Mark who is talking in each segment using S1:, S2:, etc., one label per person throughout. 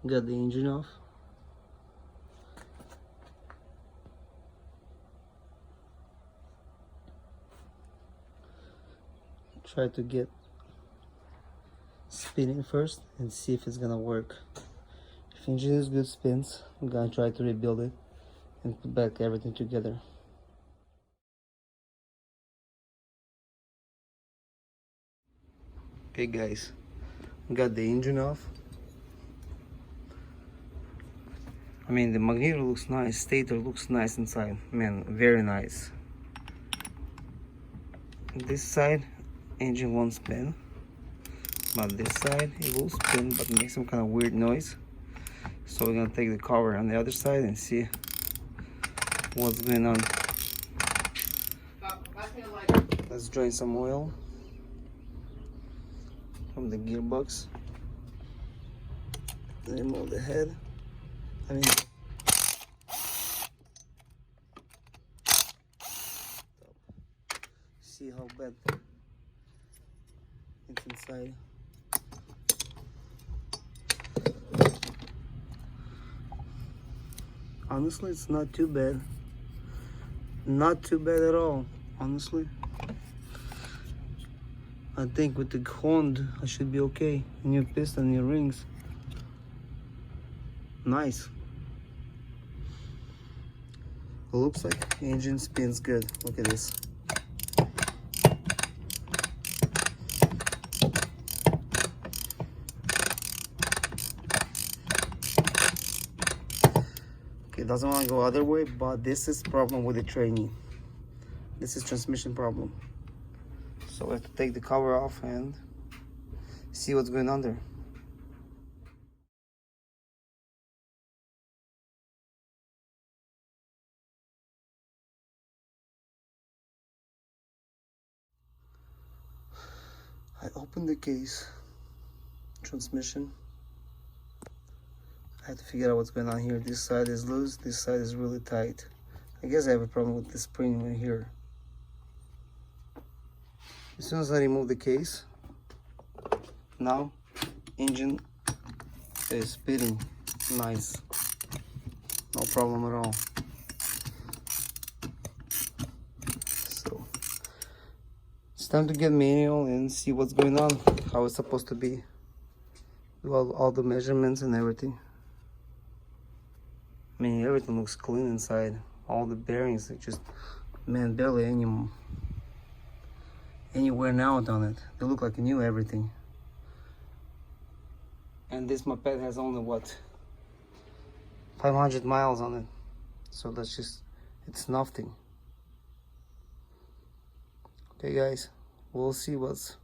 S1: Got the engine off. Try to get spinning first and see if it's gonna work. If engine is good spins, I'm gonna try to rebuild it and put back everything together. Okay guys, got the engine off. I mean, the magneto looks nice, stator looks nice inside, man, very nice. This side, engine won't spin, but this side, it will spin, but make some kind of weird noise. So we're gonna take the cover on the other side and see what's going on. Let's drain some oil from the gearbox. Remove the head. See how bad it's inside. Honestly, it's not too bad. Not too bad at all, honestly. I think with the Honda, I should be okay. New piston, new rings. Nice. It looks like the engine spins good. Look at this. It doesn't want to go other way, but this is problem with the training. This is transmission problem. So we have to take the cover off and see what's going on there. I opened the case, transmission. I have to figure out what's going on here. This side is loose, this side is really tight. I guess I have a problem with the spring right here. As soon as I remove the case, now engine is spinning nice. No problem at all. So it's time to get manual and see what's going on, how it's supposed to be. Do all the measurements and everything. I mean, everything looks clean inside. All the bearings are just, man, barely any wear out on it. They look like new, everything. And this moped has only what, 500 miles on it. So that's just, it's nothing. Okay guys, we'll see what's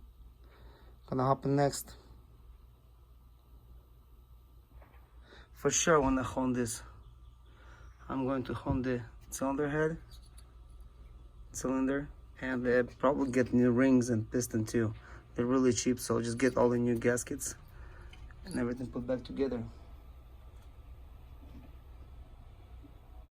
S1: gonna happen next. For sure when I hone this, I'm going to hone the cylinder head, and probably get new rings and piston too. They're really cheap, so just get all the new gaskets and everything put back together.